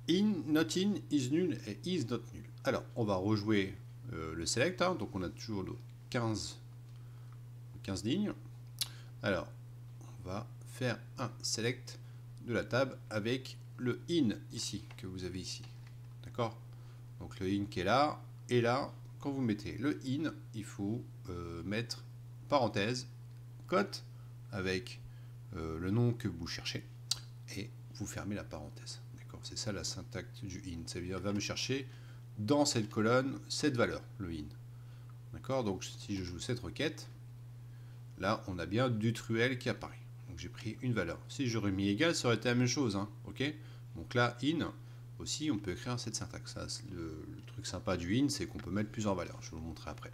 in, not in, is nul et is not nul. Alors, on va rejouer le select, hein, donc on a toujours nos 15 lignes. Alors, on va faire un select de la table avec le in ici, que vous avez ici. D'accord? Donc le in qui est là, et là, quand vous mettez le in, il faut mettre parenthèse, cote, avec le nom que vous cherchez, et vous fermez la parenthèse. D'accord? C'est ça la syntaxe du in. Ça veut dire, va me chercher dans cette colonne, cette valeur, le in. D'accord? Donc si je joue cette requête, là, on a bien du truel qui apparaît. Donc j'ai pris une valeur. Si j'aurais mis égal, ça aurait été la même chose. Hein, ok? Donc là, in, aussi, on peut écrire cette syntaxe. Ça, le truc sympa du in, c'est qu'on peut mettre plusieurs valeurs. Je vais vous le montrer après.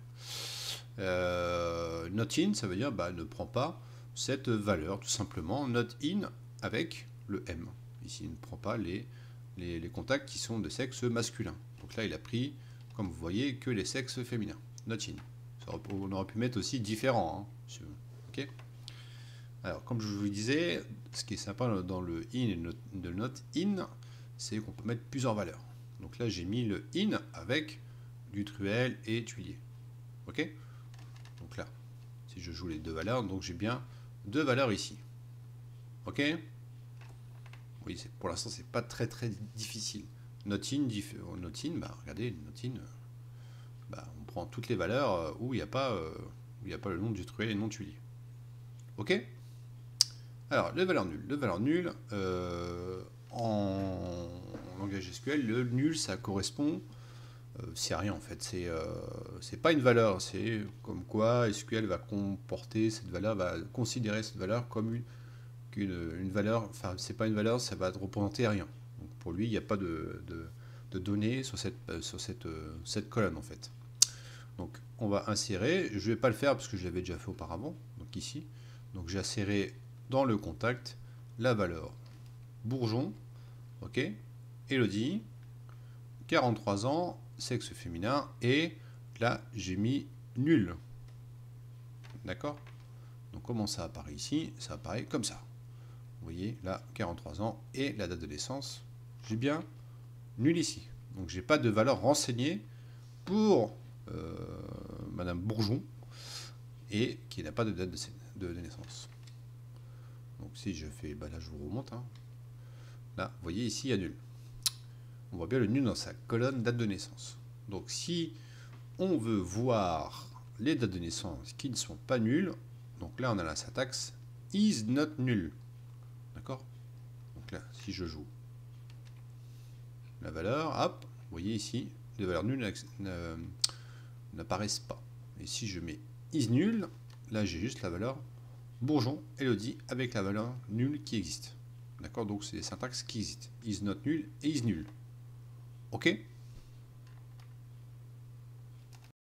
Not in, ça veut dire ne prend pas cette valeur, tout simplement. Not in avec le m. Ici, il ne prend pas les contacts qui sont de sexe masculin. Donc là, il a pris, comme vous voyez, que les sexes féminins. Not in. On aurait pu mettre aussi différent. Hein, ok. Alors, comme je vous disais, ce qui est sympa dans le in et le not in, c'est qu'on peut mettre plusieurs valeurs. Donc là, j'ai mis le in avec du truel et tuilier. Ok? Donc là, si je joue les deux valeurs, donc j'ai bien deux valeurs ici. Ok? Oui, pour l'instant, c'est pas très difficile. Not in, regardez, not in, on prend toutes les valeurs où il n'y a pas le nom du truel et le nom tuilier. Ok? Alors, les valeurs nulles. Les valeurs nulles, en langage SQL, le nul, ça correspond, c'est rien en fait. C'est pas une valeur, c'est comme quoi SQL va comporter cette valeur, va considérer cette valeur comme une valeur, enfin, c'est pas une valeur, ça va représenter rien. Donc, pour lui, il n'y a pas de données sur cette colonne en fait. Donc, on va insérer, je ne vais pas le faire parce que je l'avais déjà fait auparavant, donc ici. Donc, j'ai inséré dans le contact la valeur Bourgeon, ok, Elodie, 43 ans, sexe féminin, et là j'ai mis nul. D'accord? Donc comment ça apparaît ici? Ça apparaît comme ça. Vous voyez, là, 43 ans, et la date de naissance, j'ai bien nul ici. Donc j'ai pas de valeur renseignée pour Madame Bourgeon, et qui n'a pas de date de naissance. Donc si je fais, là je vous remonte. Hein. Là, vous voyez ici, il y a nul. On voit bien le nul dans sa colonne date de naissance. Donc si on veut voir les dates de naissance qui ne sont pas nulles, donc là on a la syntaxe is not null. D'accord? Donc là, si je joue la valeur, hop, vous voyez ici, les valeurs nulles n'apparaissent pas. Et si je mets is null, là j'ai juste la valeur Bourgeon, Elodie, avec la valeur nulle qui existe. D'accord? Donc c'est des syntaxes qui existent. Is not null et is null. Ok?